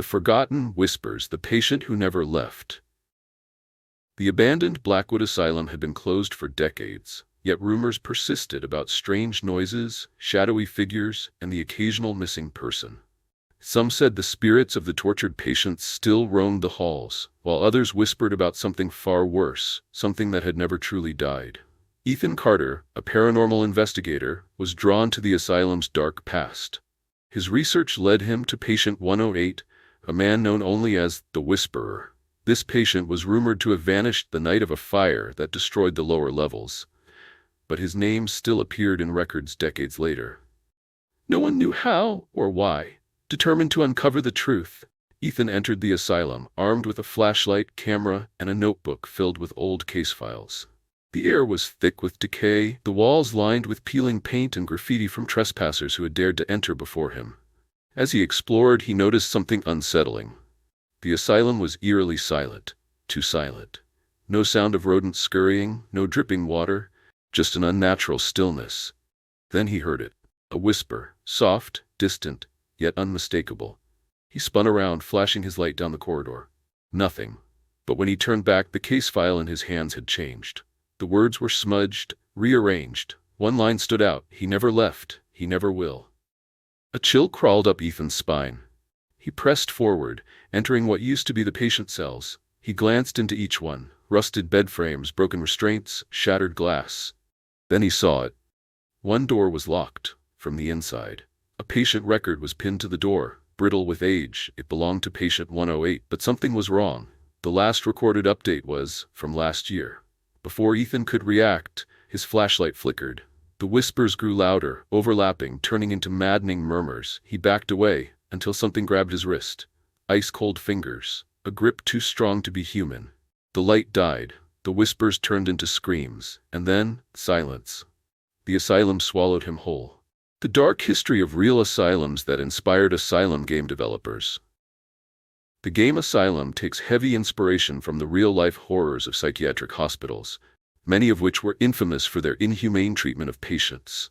The Forgotten Whispers, the Patient Who Never Left. The abandoned Blackwood Asylum had been closed for decades, yet rumors persisted about strange noises, shadowy figures, and the occasional missing person. Some said the spirits of the tortured patients still roamed the halls, while others whispered about something far worse, something that had never truly died. Ethan Carter, a paranormal investigator, was drawn to the asylum's dark past. His research led him to patient 108, a man known only as the Whisperer. This patient was rumored to have vanished the night of a fire that destroyed the lower levels, but his name still appeared in records decades later. No one knew how or why. Determined to uncover the truth, Ethan entered the asylum, armed with a flashlight, camera, and a notebook filled with old case files. The air was thick with decay, the walls lined with peeling paint and graffiti from trespassers who had dared to enter before him. As he explored, he noticed something unsettling. The asylum was eerily silent, too silent. No sound of rodents scurrying, no dripping water, just an unnatural stillness. Then he heard it, a whisper, soft, distant, yet unmistakable. He spun around, flashing his light down the corridor. Nothing. But when he turned back, the case file in his hands had changed. The words were smudged, rearranged. One line stood out: "He never left, he never will." A chill crawled up Ethan's spine. He pressed forward, entering what used to be the patient cells. He glanced into each one: rusted bed frames, broken restraints, shattered glass. Then he saw it. One door was locked, from the inside. A patient record was pinned to the door, brittle with age. It belonged to patient 108, but something was wrong. The last recorded update was from last year. Before Ethan could react, his flashlight flickered. The whispers grew louder, overlapping, turning into maddening murmurs. He backed away, until something grabbed his wrist. Ice-cold fingers, a grip too strong to be human. The light died, the whispers turned into screams, and then, silence. The asylum swallowed him whole. The dark history of real asylums that inspired Asylum game developers. The game Asylum takes heavy inspiration from the real-life horrors of psychiatric hospitals, many of which were infamous for their inhumane treatment of patients.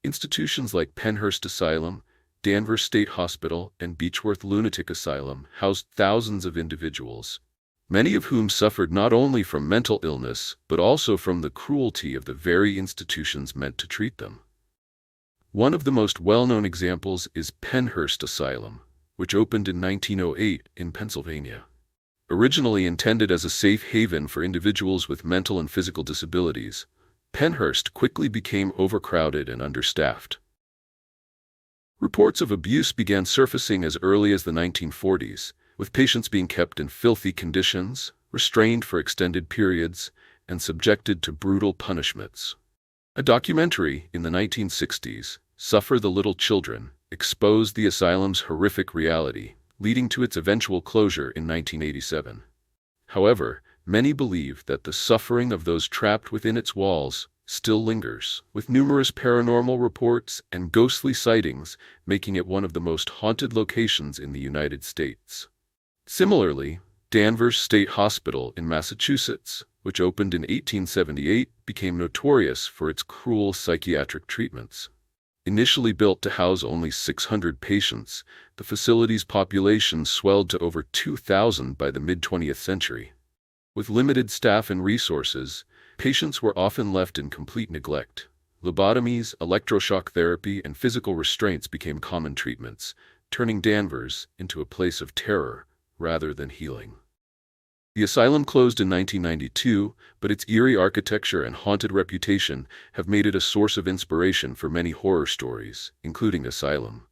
Institutions like Pennhurst Asylum, Danvers State Hospital, and Beechworth Lunatic Asylum housed thousands of individuals, many of whom suffered not only from mental illness but also from the cruelty of the very institutions meant to treat them. One of the most well-known examples is Pennhurst Asylum, which opened in 1908 in Pennsylvania. Originally intended as a safe haven for individuals with mental and physical disabilities, Pennhurst quickly became overcrowded and understaffed. Reports of abuse began surfacing as early as the 1940s, with patients being kept in filthy conditions, restrained for extended periods, and subjected to brutal punishments. A documentary in the 1960s, Suffer the Little Children, exposed the asylum's horrific reality, leading to its eventual closure in 1987. However, many believe that the suffering of those trapped within its walls still lingers, with numerous paranormal reports and ghostly sightings making it one of the most haunted locations in the United States. Similarly, Danvers State Hospital in Massachusetts, which opened in 1878, became notorious for its cruel psychiatric treatments. Initially built to house only 600 patients, the facility's population swelled to over 2,000 by the mid-20th century. With limited staff and resources, patients were often left in complete neglect. Lobotomies, electroshock therapy, and physical restraints became common treatments, turning Danvers into a place of terror rather than healing. The asylum closed in 1992, but its eerie architecture and haunted reputation have made it a source of inspiration for many horror stories, including Asylum.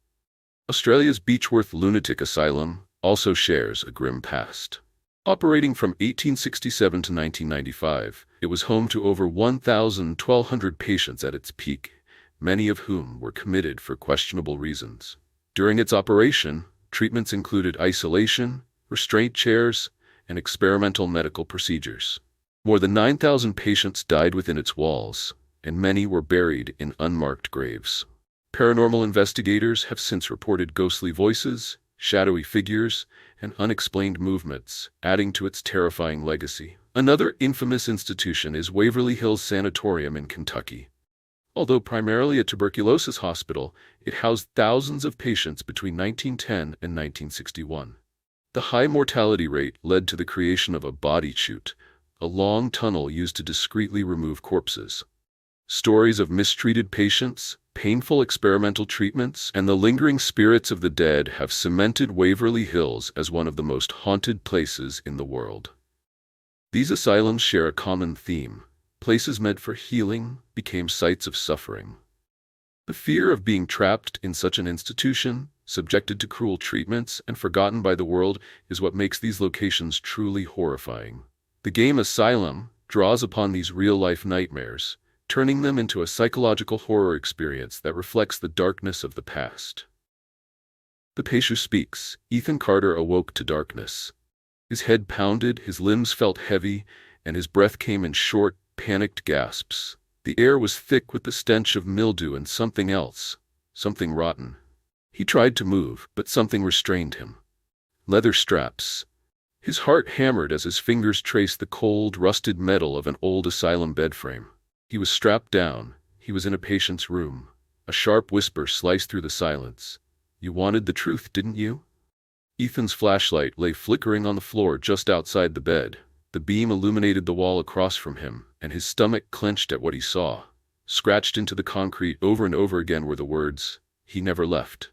Australia's Beechworth Lunatic Asylum also shares a grim past. Operating from 1867 to 1995, it was home to over 1,200 patients at its peak, many of whom were committed for questionable reasons. During its operation, treatments included isolation, restraint chairs, and experimental medical procedures. More than 9,000 patients died within its walls, and many were buried in unmarked graves. Paranormal investigators have since reported ghostly voices, shadowy figures, and unexplained movements, adding to its terrifying legacy. Another infamous institution is Waverly Hills Sanatorium in Kentucky. Although primarily a tuberculosis hospital, it housed thousands of patients between 1910 and 1961. The high mortality rate led to the creation of a body chute, a long tunnel used to discreetly remove corpses. Stories of mistreated patients, painful experimental treatments, and the lingering spirits of the dead have cemented Waverly Hills as one of the most haunted places in the world. These asylums share a common theme. Places meant for healing became sites of suffering. The fear of being trapped in such an institution, subjected to cruel treatments, and forgotten by the world is what makes these locations truly horrifying. The game Asylum draws upon these real-life nightmares, turning them into a psychological horror experience that reflects the darkness of the past. The patient speaks. Ethan Carter awoke to darkness. His head pounded, his limbs felt heavy, and his breath came in short, panicked gasps. The air was thick with the stench of mildew and something else, something rotten. He tried to move, but something restrained him. Leather straps. His heart hammered as his fingers traced the cold, rusted metal of an old asylum bed frame. He was strapped down. He was in a patient's room. A sharp whisper sliced through the silence. "You wanted the truth, didn't you?" Ethan's flashlight lay flickering on the floor just outside the bed. The beam illuminated the wall across from him, and his stomach clenched at what he saw. Scratched into the concrete over and over again were the words, "He never left."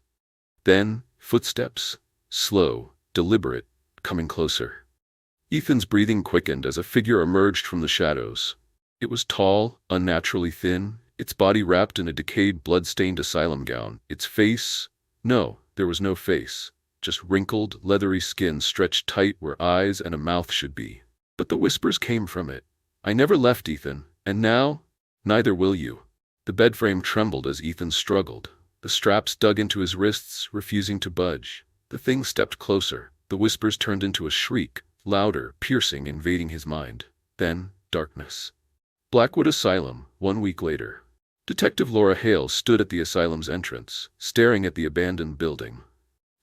Then, footsteps, slow, deliberate, coming closer. Ethan's breathing quickened as a figure emerged from the shadows. It was tall, unnaturally thin, its body wrapped in a decayed, blood-stained asylum gown. Its face? No, there was no face. Just wrinkled, leathery skin stretched tight where eyes and a mouth should be. But the whispers came from it. "I never left, Ethan, and now, neither will you." The bed frame trembled as Ethan struggled. The straps dug into his wrists, refusing to budge. The thing stepped closer. The whispers turned into a shriek, louder, piercing, invading his mind. Then, darkness. Blackwood Asylum, 1 week later. Detective Laura Hale stood at the asylum's entrance, staring at the abandoned building.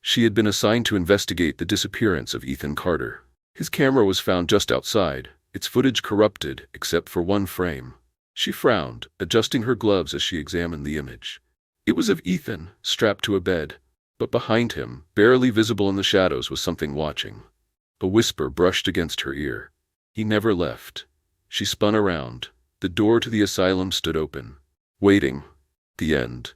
She had been assigned to investigate the disappearance of Ethan Carter. His camera was found just outside, its footage corrupted except for one frame. She frowned, adjusting her gloves as she examined the image. It was of Ethan, strapped to a bed, but behind him, barely visible in the shadows, was something watching. A whisper brushed against her ear. "He never left." She spun around. The door to the asylum stood open. Waiting. The end.